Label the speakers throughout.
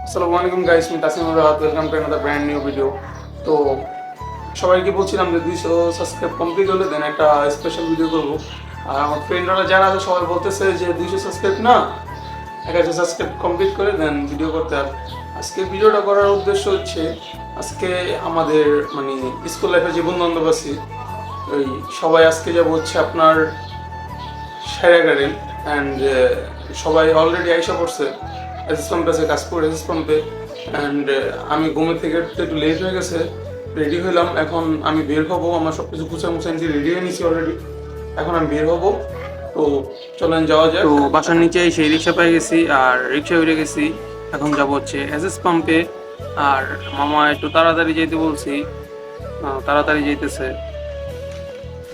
Speaker 1: আসসালামু আলাইকুম গাইস, আমি Tasim Rahat. Welcome to another brand new video. তো সবাইকে বলছিলাম যে 200 সাবস্ক্রাইব কমপ্লিট হলে দেন একটা স্পেশাল ভিডিও করবো। আর আমার ফ্রেন্ডরা যারা আছে সবাই বলতেছে যে 200 সাবস্ক্রাইব না, 1000 সাবস্ক্রাইব কমপ্লিট করে দেন ভিডিও করতে। আর আজকে ভিডিওটা করার উদ্দেশ্য হচ্ছে আজকে আমাদের মানে স্কুল লাইফের যে বন্ধু বান্ধব আছে ওই সবাই আজকে যাবো হচ্ছে আপনার সারা গার্ডেন। অ্যান্ড সবাই অলরেডি আইসা পড়ছে এসএস পাম্পে, আছে কাশপুর এসএস পাম্পে। অ্যান্ড আমি ঘুমের থেকে একটু লেট হয়ে গেছে, রেডি হইলাম। এখন আমি বের হবো, আমার সব কিছু গুছা মুছা নিয়েছি, রেডি হয়ে নিয়েছি অলরেডি। এখন আমি বের হবো, তো চলেন যাওয়া যায়। তো বাসার নিচে সেই রিক্সা পেয়ে গেছি আর রিক্সা উঠে গেছি। এখন যাবো হচ্ছে এসএস পাম্পে। আর মামা একটু তাড়াতাড়ি যেতে বলছি, তাড়াতাড়ি যেতেছে।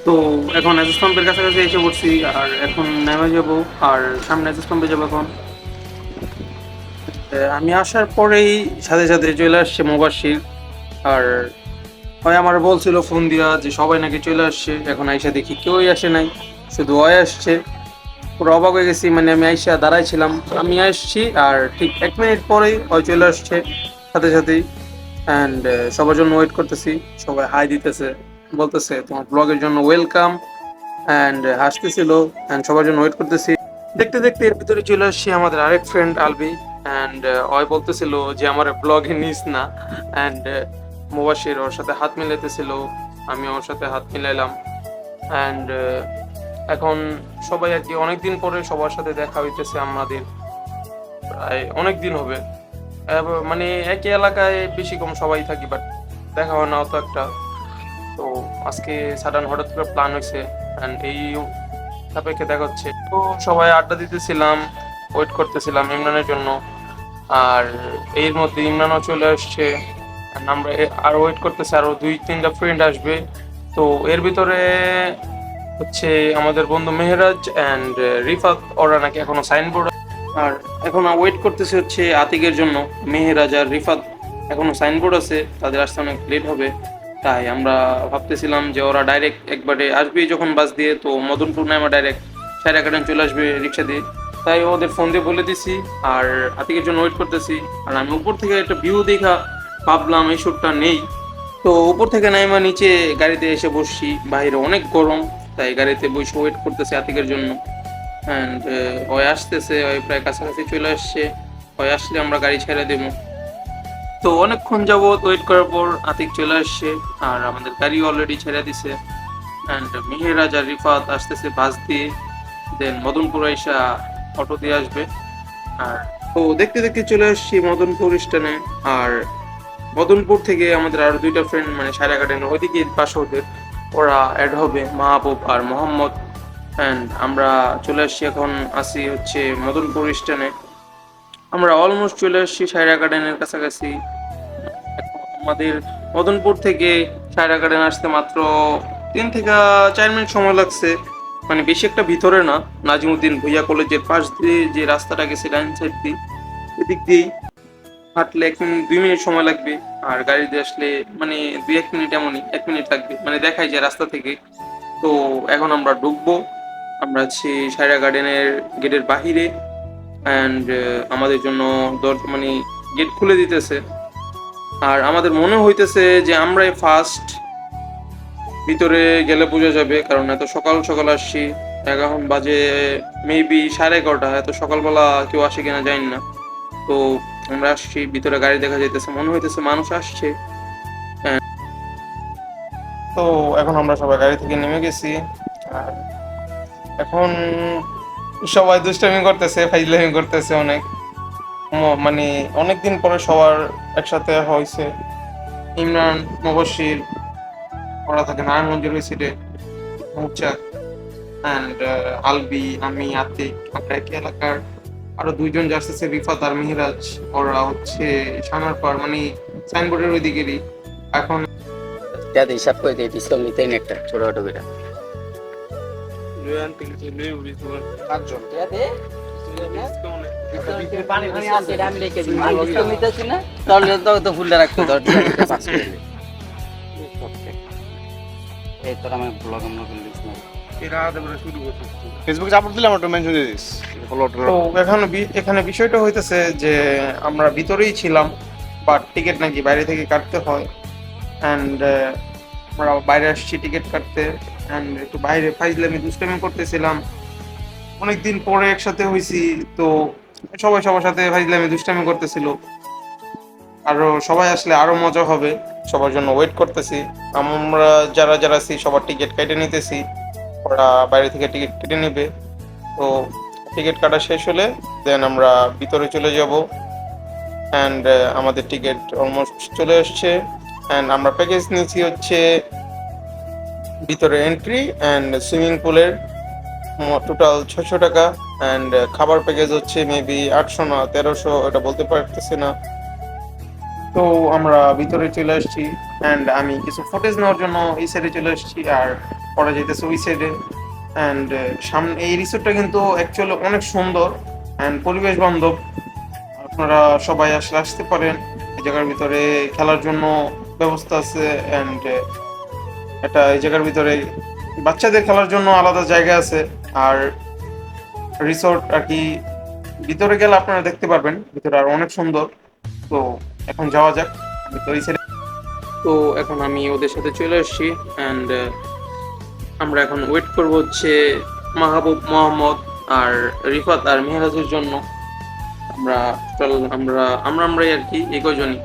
Speaker 1: তো এখন এসএস পাম্পের কাছাকাছি এসে পড়ছি আর এখন নেমে যাব। আর সামনে এসএস পাম্পে যাবো এখন। আমি আসার পরেই সাথে সাথে চলে আসছে মুবাশির। আর হয় আমার বলছিল ফোন দিয়া যে সবাই নাকি চলে আসছে, এখন আইসা দেখি কেউই আসে নাই, শুধু ওই আসছে। পুরো অবাক হয়ে গেছি, মানে আমি আইসা দাঁড়াইছিলাম, আমি আসছি আর ঠিক 1 মিনিট পরেই ওই চলে আসছে সাথে সাথেই। অ্যান্ড সবার জন্য ওয়েট করতেছি, সবাই হাই দিতেছে, বলতেছে তোমার ব্লগের জন্য ওয়েলকাম, অ্যান্ড হাসতেছিল। অ্যান্ড সবার জন্য ওয়েট করতেছি। দেখতে দেখতে এর ভিতরে চলে আসছে আমাদের আরেক ফ্রেন্ড আলবি। অ্যান্ড ওই বলতেছিল যে আমার ব্লগে নিস না। অ্যান্ড মুবাশির ওর সাথে হাত মিলাইতেছিল, আমি ওর সাথে হাত মিলাইলাম। অ্যান্ড এখন সবাই আর কি অনেকদিন পরে সবার সাথে দেখা হইতেছে আমাদের, প্রায় অনেক দিন হবে। মানে একই এলাকায় বেশি কম সবাই থাকি, বাট দেখা হয় না অত একটা। তো আজকে সাডেন হঠাৎ করে প্ল্যান হয়েছে অ্যান্ড এই সাপেক্ষে দেখা হচ্ছে। তো সবাই আড্ডা দিতেছিলাম, ওয়েট করতেছিলাম ইমরানের জন্য। আর এর মধ্যে ইমরানও চলে আসছে and আমরা আর ওয়েট করতেছি, আরো 2-3টা ফ্রেন্ড আসবে। তো এর ভিতরে হচ্ছে আমাদের বন্ধু মেহরাজ অ্যান্ড রিফাত, ওরা নাকি এখনো সাইনবোর্ড। আর এখন ওয়েট করতেছে হচ্ছে আতিকের জন্য। মেহরাজ আর রিফাত এখনো সাইনবোর্ড আছে, তাদের আসতে অনেক লেট হবে। তাই আমরা ভাবতেছিলাম যে ওরা ডাইরেক্ট একবারে আসবেই যখন বাস দিয়ে, তো মদনপুর নামে ডাইরেক্ট সাইরা গার্ডেন চলে আসবে রিক্সা দিয়ে। তাই ওদের ফোন দিয়ে বলে দিছি আর আতিকের জন্য ওয়েট করতেছি। আর আমি উপর থেকে একটা ভিউ দেখা ভাবলাম এই শ্যুটটা নেই। তো উপর থেকে নাইমা নিচে গাড়িতে এসে বসছি, বাইরে অনেক গরম, তাই গাড়িতে বসে ওয়েট করতেছি আতিকের জন্য। অ্যান্ড ওই আসতেছে, ওই প্রায় কাছাকাছি চলে আসছে। ওই আসলে আমরা গাড়ি ছেড়ে দেবো। তো অনেকক্ষণ যাবত ওয়েট করার পর আতিক চলে আসছে আর আমাদের গাড়ি অলরেডি ছেড়ে দিছে। অ্যান্ড মেহেরাজ আর রিফাত আসতেছে বাস দিয়ে, দেন মদনপুর আইসা অটো দিয়ে আসবে। আর তো দেখতে দেখতে চলে আসছি মদনপুর স্টেশনে। আর মদনপুর থেকে আমাদের আরো 2টা ফ্রেন্ড, মানে সায়রা গার্ডেন ওইদিকে পাশে ওদের, ওরা অ্যাড হবে, মাহবুব আর মোহাম্মদ। অ্যান্ড আমরা চলে আসছি, এখন আসি হচ্ছে মদনপুর স্টেশনে। আমরা অলমোস্ট চলে আসছি সায়রা গার্ডেনের কাছাকাছি। এখন আমাদের মদনপুর থেকে সায়রা গার্ডেন আসতে মাত্র 3 থেকে 4 মিনিট সময় লাগছে, মানে বেশি একটা ভিতরে না। নাজিমুদ্দিন ভুইয়া কলেজের পাশ দিয়ে যে রাস্তাটা গেছে ডাইন সাইড দিয়ে, এদিক দিয়েই হাঁটলে 1 মিনিট 2 মিনিট সময় লাগবে। আর গাড়িতে আসলে মানে 2-1 মিনিট, এমনই 1 মিনিট লাগবে, মানে দেখাই যায় রাস্তা থেকে। তো এখন আমরা ঢুকবো, আমরা আছি সায়রা গার্ডেনের গেটের বাহিরে। অ্যান্ড আমাদের জন্য মানে গেট খুলে দিতেছে। আর আমাদের মনে হইতেছে যে আমরাই ফার্স্ট, ভিতরে গেলে বোঝা যাবে, কারণ এত সকাল সকাল আসছি। এখন বাজে মেবি 11:30, এত সকালবেলা কেউ আসে কিনা জানি না। তো আমরা আসছি, ভিতরে গাড়ি দেখা যাইতেছে, মনে হইতেছে মানুষ আসছে। তো এখন আমরা সবাই গাড়ি থেকে নেমে গেছি। আর এখন সবাই দুষ্টামি করতেছে, ফাইজলামি করতেছে অনেক। মানে অনেকদিন পরে সবার একসাথে হয়েছে। ইমরান, মুবাশির, ওরা থাকে নারায়ণগঞ্জের ওই সিটে, মৌচাক অ্যান্ড আলবি, আমি, আতিক, আমরা একই এলাকার। আরো 2জন যাচ্ছে, রিফাত আর মিহরাজ, ওরা হচ্ছে সানারপাড়, মানে সাইনবোর্ডের ওই দিকেরই। এখন
Speaker 2: যাতে হিসাব করে দিই পিস্তল নিতেই না একটা ছোটখাটো করে ফুলটা রাখতে এই তোর আমার ব্লগ আমরা করে দিস না
Speaker 3: ফেসবুকে আপলোড দিলে আমার একটু মেনশন দিয়ে দিস ফলো
Speaker 1: তো এখানে বিষয়টা হইতেছে যে আমরা ভিতরেই ছিলাম, বাট টিকিট নাকি বাইরে থেকে কাটতে হয়। অ্যান্ড আমরা বাইরে আসছি টিকিট কাটতে, অ্যান্ড একটু বাইরে ফাইজলামি দুষ্টামি করতেছিলাম। অনেকদিন পরে একসাথে হয়েছি, তো সবাই সবার সাথে ফাইজলামি দুষ্টামি করতেছিল। আরো সবাই আসলে আরো মজা হবে, সবার জন্য ওয়েট করতেছি। আমরা যারা যারা আছি সবার টিকিট কেটে নিতেছি, ওরা বাইরে থেকে টিকিট কেটে নেবে। তো টিকিট কাটা শেষ হলে দেন আমরা ভিতরে চলে যাব। অ্যান্ড আমাদের টিকিট অলমোস্ট চলে আসছে। অ্যান্ড আমরা প্যাকেজ নিয়েছি হচ্ছে ভিতরে এন্ট্রি অ্যান্ড সুইমিং পুলের টোটাল 600 টাকা। অ্যান্ড খাবার প্যাকেজ হচ্ছে মেবি 800 না 1300, এটা বলতে পারতেছি না। তো আমরা ভিতরে চলে আসছি, অ্যান্ড আমি কিছু ফুটেজ নেওয়ার জন্য এই সাইডে চলে আসছি, আর পরে যেতেছে ওই সাইডে। অ্যান্ড সামনে এই রিসোর্টটা কিন্তু অ্যাকচুয়ালি অনেক সুন্দর অ্যান্ড পরিবেশ বান্ধব। আপনারা সবাই আসলে আসতে পারেন। এই জায়গার ভিতরে খেলার জন্য ব্যবস্থা আছে, অ্যান্ড এই জায়গার ভিতরে বাচ্চাদের খেলার জন্য আলাদা জায়গা আছে। আর রিসোর্ট আর কি ভিতরে গেলে আপনারা দেখতে পারবেন ভিতরে আর অনেক সুন্দর। তো এখন যাওয়া যাক। আমি তো এই সাইডে, তো এখন আমি ওদের সাথে চলে আসছি, অ্যান্ড আমরা এখন ওয়েট করব হচ্ছে মাহবুব, মোহাম্মদ আর রিফাত আর মেহরাজের জন্য। আমরা আমরাই আর কি এই কয়জনই।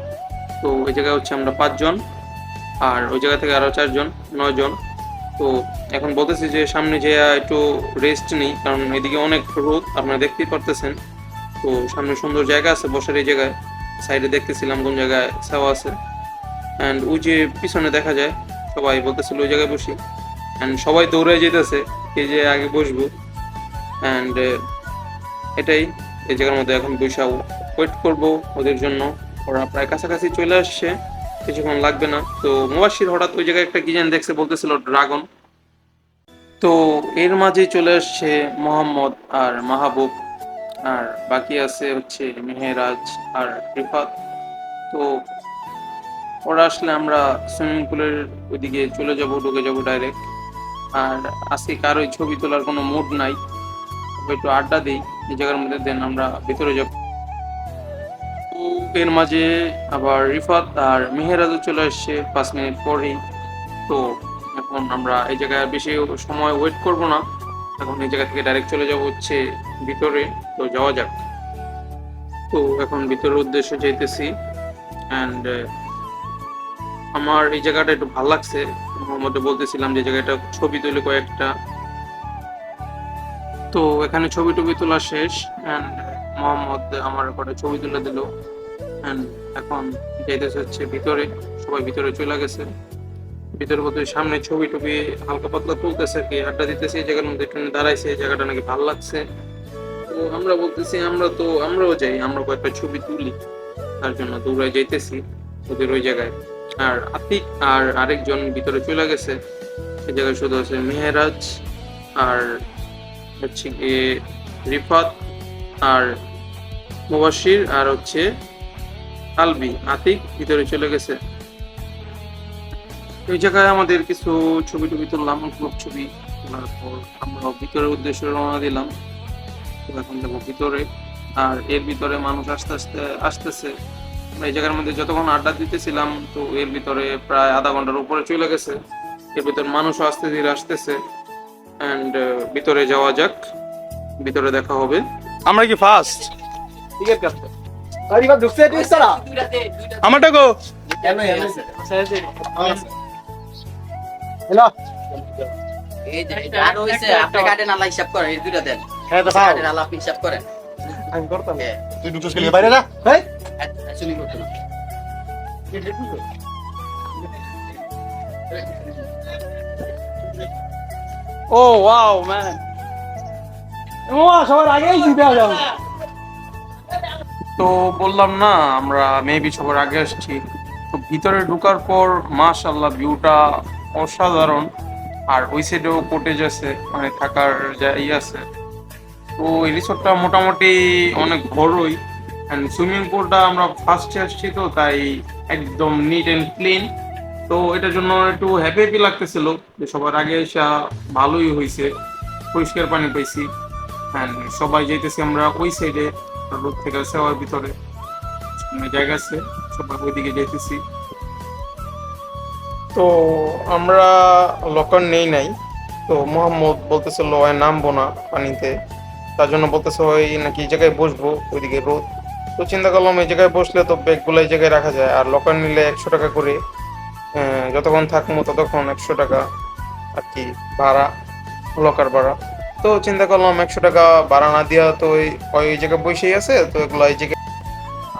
Speaker 1: তো ওই জায়গায় হচ্ছে আমরা 5 জন, আর ওই জায়গা থেকে আরো 4 জন, 9 জন। তো এখন বলতেছি যে সামনে যে একটু রেস্ট নেই, কারণ এদিকে অনেক রোদ আপনারা দেখতেই পারতেছেন। তো সামনে সুন্দর জায়গা আছে বসার, এই জায়গায় সাইডে দেখতেছিলাম কোন জায়গায় ছাওয়া আছে। অ্যান্ড ওই যে পিছনে দেখা যায় সবাই বলতেছিল ওই জায়গায় বসি, অ্যান্ড সবাই দৌড়ে যেতেছে এই যে আগে বসবো। অ্যান্ড এটাই, এই জায়গার মধ্যে এখন বসে ওয়েট করব ওদের জন্য। ওরা প্রায় কাছাকাছি চলে আসছে, কিছুক্ষণ লাগবে না। তো মুবাশির হঠাৎ ওই জায়গায় একটা কি যেন দেখছে, বলতেছিল ড্রাগন। তো এর মাঝে চলে আসছে মোহাম্মদ আর মাহবুব, আর বাকি আছে হচ্ছে মেহেরাজ আর রিফাত। তো ওরা আসলে আমরা সুইমিং পুলের ওইদিকে চলে যাব, ঢুকে যাব ডাইরেক্ট। আর আজকে কারোই ছবি তোলার কোনো মুড নাই, একটু আড্ডা দিই এই জায়গার মধ্যে, দেন আমরা ভিতরে যাব। তো এর মাঝে আবার রিফাত আর মেহেরাজও চলে আসছে 5 মিনিট পরেই। তো এখন আমরা এই জায়গায় বেশি সময় ওয়েট করব না, এখন এই জায়গা থেকে ডাইরেক্ট চলে যাব হচ্ছে ভিতরে। তো যাওয়া যাক। তো এখন ভিতরের উদ্দেশ্যে যাইতেছি। অ্যান্ড আমার এই জায়গাটা একটু ভালো লাগছে। মোহাম্মদে বলতেছিলাম যে জায়গাটা ছবি তুলে কয়েকটা। তো এখানে ছবি টবি তোলা শেষ, অ্যান্ড মোহাম্মদ আমার কটা ছবি তুলে দিল। অ্যান্ড এখন যাইতেছে হচ্ছে ভিতরে, সবাই ভিতরে চলে গেছে। ভিতরে বলতে সামনে ছবি টবি হালকা পাতলা তুলতেছে, কি আড্ডা দিতেছে, এই জায়গার মধ্যে একটু দাঁড়াইছে, এই জায়গাটা নাকি ভালো লাগছে। তো আমরা বলতেছি আমরাও যাই, আমরা কয়েকটা ছবি তুলি, তার জন্য দৌড়ায় যাইতেছি ওদের ওই জায়গায়। আর আতিক আর আরেকজন ভিতরে চলে গেছে, এই জায়গায় শুধু আছে মেহেরাজ আর হচ্ছে গিয়ে রিফাত আর মুবাশির আর হচ্ছে আলবি। আতিক ভিতরে চলে গেছে। এই জায়গায় আমাদের কিছু ছবি টবি তুললাম, গ্রুপ ছবি তোলার পর আমরা ভিতরের উদ্দেশ্যে রওনা দিলাম। তো এখন যাবো ভিতরে, আর এর ভিতরে মানুষ আস্তে আস্তে আসতেছে। এই জায়গার মধ্যে যতক্ষণ আড্ডা দিতেছিলাম, তো এর ভিতরে প্রায় আধা ঘন্টার উপরে চলে গেছে। এর ভিতরে মানুষও আস্তে ধীরে আসতেছে। অ্যান্ড ভিতরে যাওয়া যাক, ভিতরে দেখা হবে।
Speaker 3: আমরা কি ফার্স্ট
Speaker 1: টিকিট কাটতে
Speaker 3: আমারটা গো
Speaker 2: এই যে গান হইছে, আপনি কাটেন, আল্লাহ হিসাব করেন, এই দুইটা দেন।
Speaker 3: হ্যাঁ তো খাও
Speaker 2: কাটেন, আল্লাহ আপনি হিসাব করেন।
Speaker 1: আমি করতাম।
Speaker 2: হ্যাঁ,
Speaker 3: তুই ঢুকছিস কি বাইরে যা ভাই
Speaker 2: চুরি করতে না।
Speaker 1: ও ওয়াও ম্যান,
Speaker 3: সবার আগেই জিতে যাও।
Speaker 1: তো বললাম না আমরা মেবি সবার আগে আসছি। তো ভিতরে ঢোকার পর মাশাআল্লাহ ভিউটা অসাধারণ। আর ওই সাইডেও কোটেজ আছে, মানে থাকার জায়গা আছে। তো এই রিসোর্টটা মোটামুটি অনেক বড়ই। অ্যান্ড সুইমিং পুলটা আমরা ফার্স্টে আসছি, তো তাই একদম নিট অ্যান্ড ক্লিন। তো এটার জন্য একটু হ্যাপি হ্যাপি লাগতেছিল যে সবার আগে এসে ভালোই হয়েছে, পরিষ্কার পানি পাইছি। হ্যাঁ, সবাই যাইতেছি আমরা ওই সাইডে, রোড থেকে সেওয়ার ভিতরে সামনে জায়গা আছে, সবাই ওইদিকে যাইতেছি। তো আমরা লকার নেই নাই, তো মোহাম্মদ বলতেছিল ওই নামবো না পানিতে, তার জন্য বলতেছে ওই নাকি এই জায়গায় বসবো, ওইদিকে রোদ। তো চিন্তা করলাম এই জায়গায় বসলে তো ব্যাগগুলো এই জায়গায় রাখা যায়, আর লকার নিলে 100 টাকা করে, যতক্ষণ থাকবো ততক্ষণ 100 টাকা আর কি ভাড়া, লকার ভাড়া। তো চিন্তা করলাম 100 টাকা ভাড়া না দিয়া তো ওই জায়গায় বসেই আছে, তো এগুলো এই জায়গায়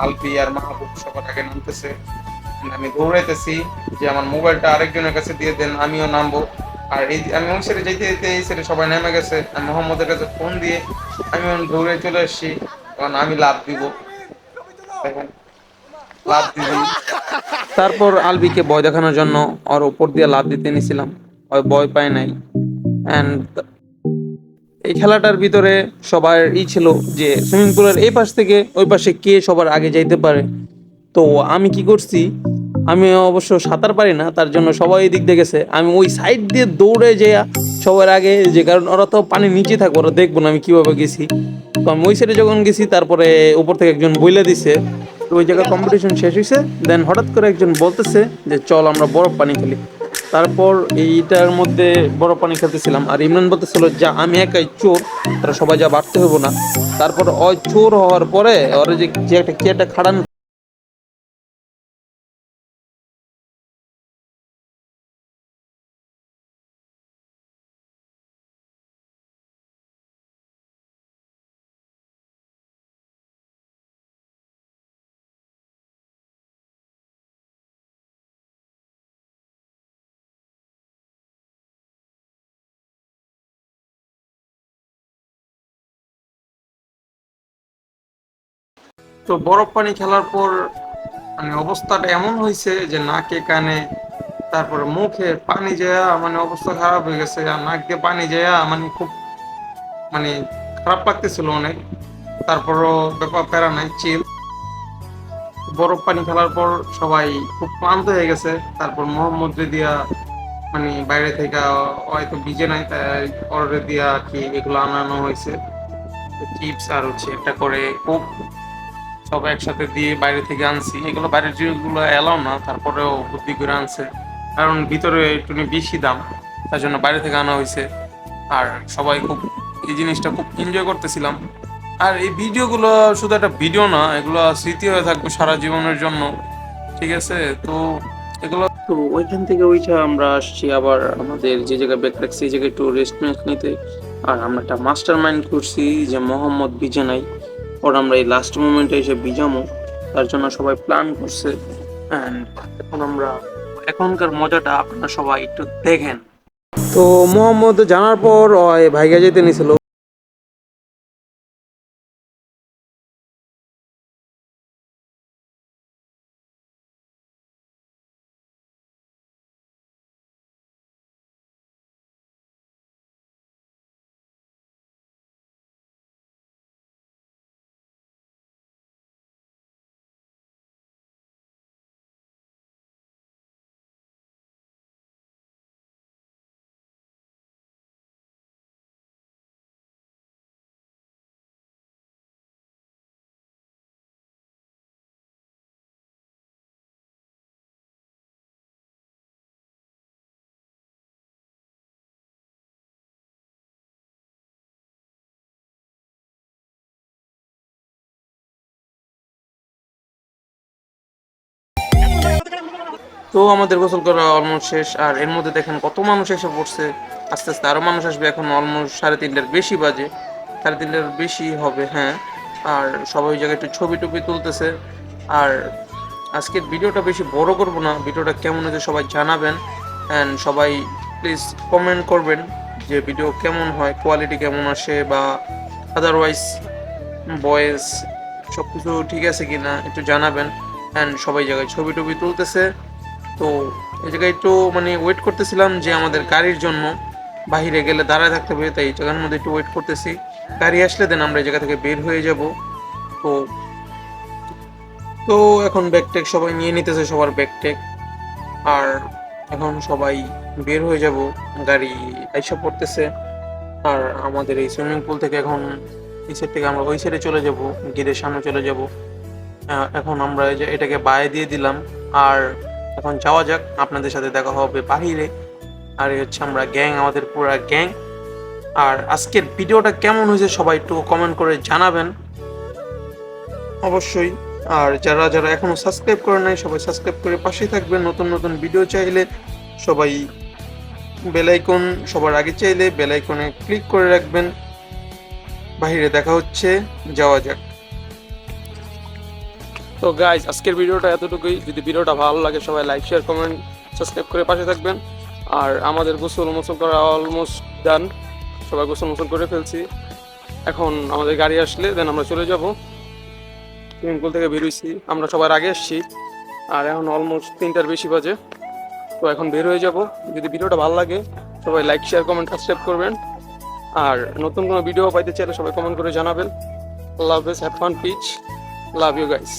Speaker 1: আলফি আর মাহবুব সবার আগে নামতেছে, আমি দৌড়াইতেছি যে আমার মোবাইলটা আরেকজনের কাছে দিয়ে দেন, আমিও নামবো। আর এই আমি ওই সাইডে যেতে যেতে এই সাইডে সবাই নেমে গেছে, আমি মোহাম্মদের কাছে ফোন দিয়ে আমি দৌড়ে চলে এসেছি, কারণ আমি লাভ দিব, দেখেন লাভ দিবি। তারপর আলবিকে ভয় দেখানোর জন্য ওর উপর দিয়ে লাভ দিতে নিছিলাম, ওই ভয় পায় নাই। অ্যান্ড এই খেলাটার ভিতরে সবার ছিল যে সুইমিং পুলের এই পাশ থেকে ওই পাশে কে সবার আগে যাইতে পারে। তো আমি কি করছি, আমি অবশ্য সাঁতার পারি না, তার জন্য সবাই এই দিক দিয়ে গেছে, আমি ওই সাইড দিয়ে দৌড়ে যেয়া সবার আগে, যে কারণ ওরা তো পানির নিচে থাকবে, ওরা দেখবো না আমি কিভাবে গেছি। তো আমি ওই সাইডে যখন গেছি, তারপরে উপর থেকে একজন বইলে দিছে, তো ওই জায়গায় কম্পিটিশন শেষ হয়েছে। দেন হঠাৎ করে একজন বলতেছে যে চল আমরা বরফ পানি খেলি। তারপর এইটার মধ্যে বরফ পানি খেলতেছিলাম, আর ইমরান বলতেছিল যা আমি একাই চোর, তারা সবাই যা বাড়তে হবো না। তারপর ওই চোর হওয়ার পরে ওরা যে একটা খাড়ান। তো বরফ পানি খেলার পর মানে অবস্থাটা এমন হয়েছে যে নাকে কানে তারপরে মুখে পানি যায়া মানে অবস্থা খারাপ হয়ে গেছে, আর নাক দিয়ে পানি যায়া মানে খুব মানে খারাপ লাগতেছিল অনেক। তারপরও ব্যাপার প্যারা নাই, চিল। বরফ পানি খেলার পর সবাই খুব ক্লান্ত হয়ে গেছে। তারপর মোহাম্মদ দিয়া মানে বাইরে থেকে হয়তো ভিজে নাই, তাই অর্ডার দিয়া আর কি এগুলো আনানো হয়েছে, চিপস আর হচ্ছে একটা করে কোক, সব একসাথে দিয়ে বাইরে থেকে আনছি। এগুলো বাইরের যেগুলো এলাও না, তারপরেও বুদ্ধি করে আনছে, কারণ ভিতরে একটু বেশি দাম, তার জন্য বাইরে থেকে আনা হয়েছে। আর সবাই খুব এই জিনিসটা খুব এনজয় করতেছিলাম। আর এই ভিডিওগুলো শুধু একটা ভিডিও না, এগুলো স্মৃতি হয়ে থাকবে সারা জীবনের জন্য, ঠিক আছে? তো এগুলো তো ওইখান থেকে ওইটা আমরা আসছি আবার আমাদের যে জায়গায় ব্যাগ রাখছি এই জায়গায় একটু রেস্ট নিতে। আর আমরা একটা মাস্টার মাইন্ড করছি যে মোহাম্মদ ভিজে নাই, ওর আমরা এই লাস্ট মোমেন্টে এসে ভিজামো, তার জন্য সবাই প্ল্যান করছে। অ্যান্ড এখন আমরা এখনকার মজাটা আপনারা সবাই একটু দেখেন। তো মোহাম্মদ জানার পর ওই ভাইগা যেতে নিছিল। তো আমাদের গোসল করা অলমোস্ট শেষ, আর এর মধ্যে দেখেন কত মানুষ এসে পড়ছে। আস্তে আস্তে আরো মানুষ আসবে, এখন অলমোস্ট 3:30টার বেশি বাজে, 3:30টার বেশি হবে, হ্যাঁ। আর সবাই ওই জায়গায় একটু ছবি টবি তুলতেছে। আর আজকের ভিডিওটা বেশি বড় করব না, ভিডিওটা কেমন হয়েছে সবাই জানাবেন, অ্যান্ড সবাই প্লিজ কমেন্ট করবেন যে ভিডিও কেমন হয়, কোয়ালিটি কেমন আসে, বা আদারওয়াইজ ভয়েস সব কিছু ঠিক আছে কিনা একটু জানাবেন। অ্যান্ড সবাই জায়গায় ছবি টবি তুলতেছে। তো এই জায়গায় একটু মানে ওয়েট করতেছিলাম যে আমাদের গাড়ির জন্য, বাইরে গেলে দাঁড়ায় থাকতে হবে, তাই এই জায়গার মধ্যে একটু ওয়েট করতেছি। গাড়ি আসলে দেন আমরা এই জায়গা থেকে বের হয়ে যাব। তো তো এখন ব্যাগ ট্যাগ সবাই নিয়ে নিতেছে, সবার ব্যাগ ট্যাগ। আর এখন সবাই বের হয়ে যাব, গাড়ি আইসা পড়তেছে। আর আমাদের এই সুইমিং পুল থেকে এখন এই সাইড থেকে আমরা ওই সাইডে চলে যাব, গেটের সামনে চলে যাব। এখন আমরা এই যে এটাকে বায়ে দিয়ে দিলাম, আর এখন যাওয়া যাক, আপনাদের সাথে দেখা হবে বাহিরে। আর এই হচ্ছে আমরা গ্যাং, আমাদের পুরা গ্যাং। আর আজকের ভিডিওটা কেমন হয়েছে সবাই একটু কমেন্ট করে জানাবেন অবশ্যই। আর যারা যারা এখনো সাবস্ক্রাইব করে নাই সবাই সাবস্ক্রাইব করে পাশেই থাকবেন। নতুন নতুন ভিডিও চাইলে সবাই বেল আইকন, সবার আগে চাইলে বেল আইকনে ক্লিক করে রাখবেন। বাইরে দেখা হচ্ছে, যাওয়া যাক। তো গাইজ, আজকের ভিডিওটা এতটুকুই। যদি ভিডিওটা ভালো লাগে সবাই লাইক, শেয়ার, কমেন্ট, সাবস্ক্রাইব করে পাশে থাকবেন। আর আমাদের গোসল মোসল করা অলমোস্ট ডান, সবাই গোসল মোসল করে ফেলছি। এখন আমাদের গাড়ি আসলে দেন আমরা চলে যাব। সুইমিং পুল থেকে বেরোইছি, আমরা সবার আগে এসেছি। আর এখন অলমোস্ট 3টার বেশি বাজে। তো এখন বের হয়ে যাব। যদি ভিডিওটা ভালো লাগে সবাই লাইক, শেয়ার, কমেন্ট, সাবস্ক্রাইব করবেন। আর নতুন কোনো ভিডিও পাইতে চাইলে সবাই কমেন্ট করে জানাবেন। আল্লাহ হাফেজ, have fun, peace, love you guys.